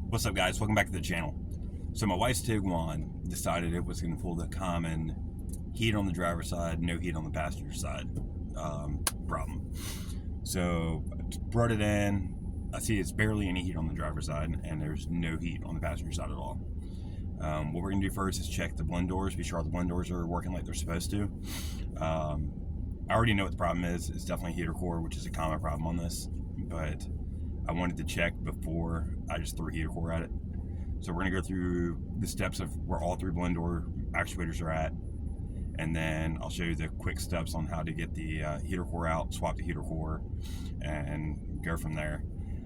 What's up, guys? Welcome back to the channel. So my wife's Tiguan decided it was going to pull the common heat on the driver's side, no heat on the passenger side problem. So I brought it in. I see it's barely any heat on the driver's side, and there's no heat on the passenger side at all. What we're going to do first is check the blend doors, be sure the blend doors are working like they're supposed to. I already know what the problem is. It's definitely heater core, which is a common problem on this, but I wanted to check before I just threw a heater core at it. So we're gonna go through the steps of where all three blend door actuators are at, and then I'll show you the quick steps on how to get the heater core out, swap the heater core, and go from there.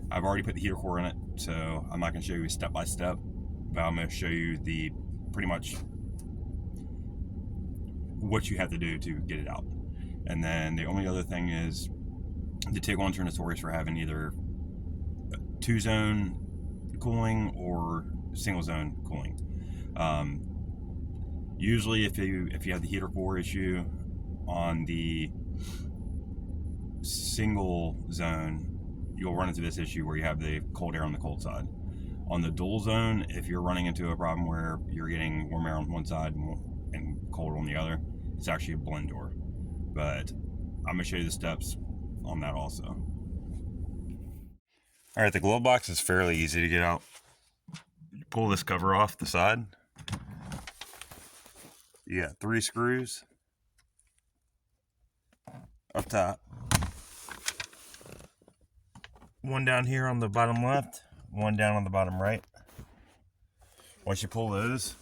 I've already put the heater core in it, so I'm not gonna show you step by step, but I'm gonna show you the pretty much what you have to do to get it out. And then the only other thing is the Tiguan's are notorious for having either two-zone cooling or single-zone cooling. Usually, if you have the heater core issue on the single zone, you'll run into this issue where you have the cold air on the cold side. On the dual zone, if you're running into a problem where you're getting warm air on one side and cold on the other, it's actually a blend door. But I'm going to show you the steps on that also. All right, the glove box is fairly easy to get out. You pull this cover off the side. You got 3 screws up top. One down here on the bottom left, one down on the bottom right. Once you pull those,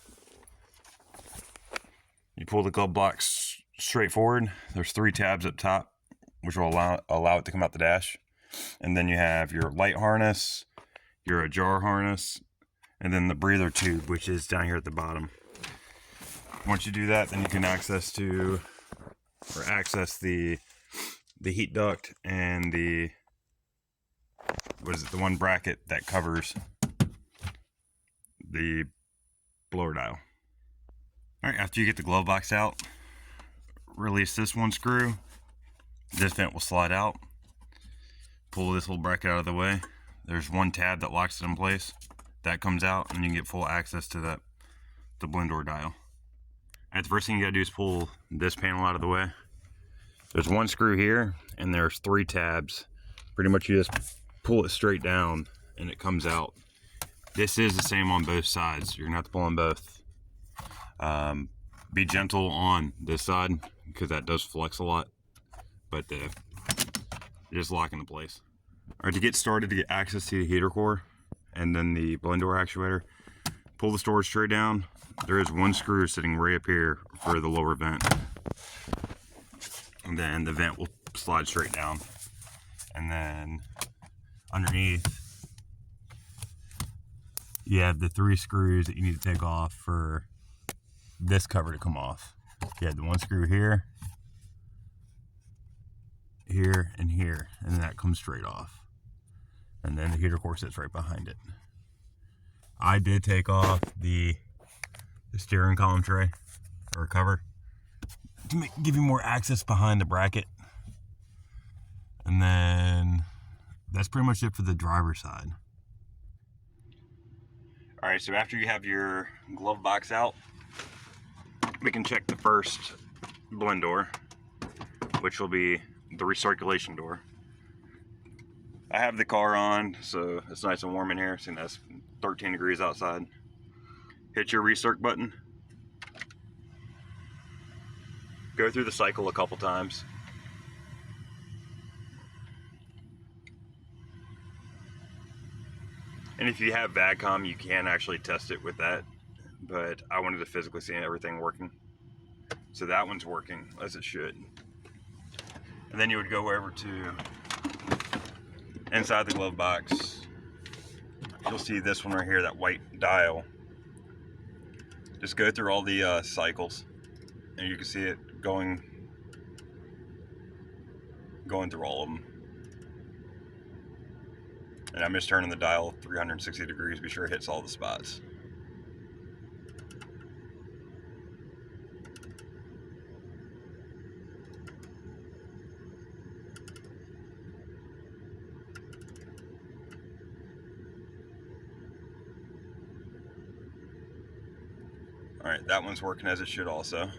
you pull the glove box straight forward. There's 3 tabs up top, which will allow it to come out the dash. And then you have your light harness, your jar harness, and then the breather tube, which is down here at the bottom. Once you do that, then you can access the heat duct and the one bracket that covers the blower dial. All right, after you get the glove box out, release this one screw. This vent will slide out. Pull this little bracket out of the way. There's one tab that locks it in place. That comes out, and you can get full access to the blend door dial. Alright, the first thing you gotta do is pull this panel out of the way. There's one screw here, and there's 3 tabs. Pretty much you just pull it straight down, and it comes out. This is the same on both sides. You're gonna have to pull on both. Be gentle on this side, because that does flex a lot, but just lock into place. Alright, to get started, to get access to the heater core and then the blend door actuator, pull the storage tray down. There is one screw sitting right up here for the lower vent, and then the vent will slide straight down. And then underneath you have the 3 screws that you need to take off for this cover to come off. You have the one screw here, here, and here, and then that comes straight off. And then the heater core sits right behind it. I did take off the steering column tray or cover to give you more access behind the bracket. And then that's pretty much it for the driver's side. All right, so after you have your glove box out, we can check the first blend door, which will be the recirculation door. I have the car on, so it's nice and warm in here, seeing that's 13 degrees outside. Hit your recirc button. Go through the cycle a couple times. And if you have VACCOM, you can actually test it with that, but I wanted to physically see everything working. So that one's working as it should. And then you would go over to inside the glove box. You'll see this one right here, that white dial. Just go through all the cycles, and you can see it going through all of them. And I'm just turning the dial 360 degrees, be sure it hits all the spots. All right, that one's working as it should also.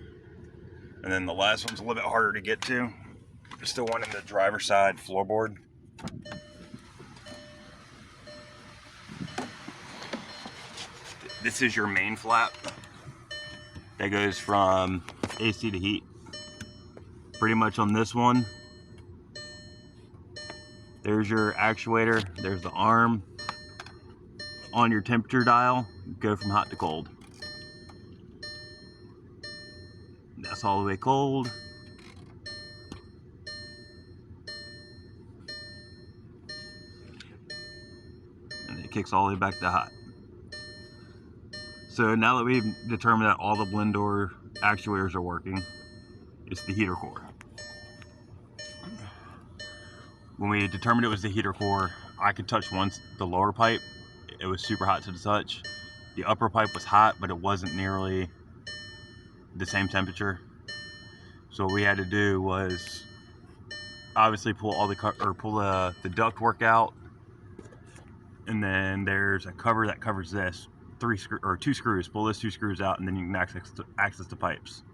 And then the last one's a little bit harder to get to. Still one in the driver's side floorboard. This is your main flap that goes from AC to heat. Pretty much on this one, there's your actuator, there's the arm. On your temperature dial, go from hot to cold. That's all the way cold. And it kicks all the way back to hot. So now that we've determined that all the blend door actuators are working, it's the heater core. When we determined it was the heater core, I could touch the lower pipe. It was super hot to the touch. The upper pipe was hot, but it wasn't nearly the same temperature. So what we had to do was obviously pull all the duct work out, and then there's a cover that covers this. Two screws. Pull those 2 screws out, and then you can access the pipes.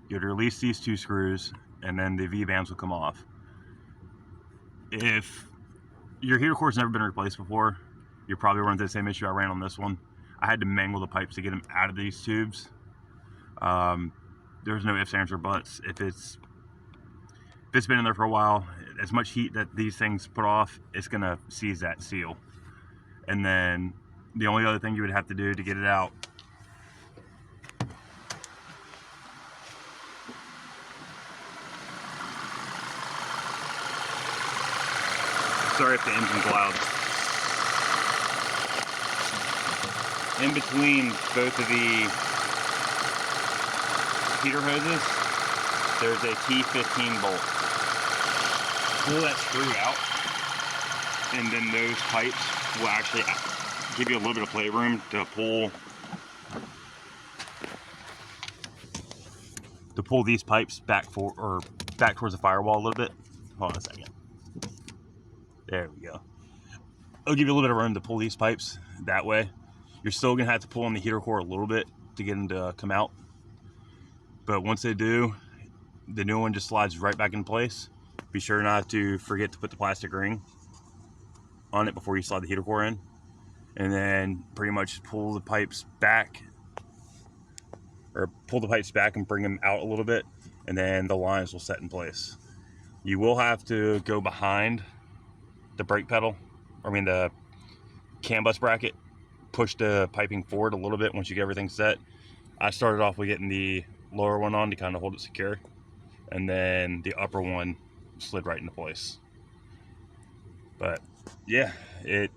You have to release these 2 screws, and then the V-bands will come off. If your heater core's never been replaced before, you're probably running the same issue I ran on this one. I had to mangle the pipes to get them out of these tubes. There's no ifs, ands, or buts. If it's been in there for a while, as much heat that these things put off, it's gonna seize that seal. And then the only other thing you would have to do to get it out sorry if the engine's loud. In between both of the heater hoses, there's a T15 bolt. Pull that screw out, and then those pipes will actually give you a little bit of playroom to pull these pipes back towards the firewall a little bit. Hold on a second. There we go. It'll give you a little bit of room to pull these pipes that way. You're still gonna have to pull on the heater core a little bit to get them to come out. But once they do, the new one just slides right back in place. Be sure not to forget to put the plastic ring on it before you slide the heater core in. And then pretty much pull the pipes back and bring them out a little bit, and then the lines will set in place. You will have to go behind the brake pedal, the CAN bus bracket, push the piping forward a little bit once you get everything set. I started off with getting the lower one on to kind of hold it secure, and then the upper one slid right into place. But yeah, the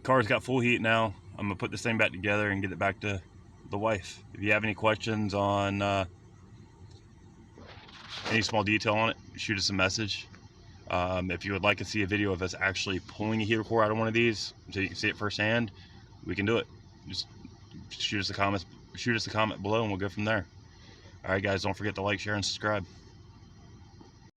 car's got full heat now. I'm gonna put this thing back together and get it back to the wife. If you have any questions on any small detail on it, shoot us a message. If you would like to see a video of us actually pulling a heater core out of one of these so you can see it firsthand, we can do it. Just shoot us a comment below, and we'll go from there. All right, guys, don't forget to like, share, and subscribe.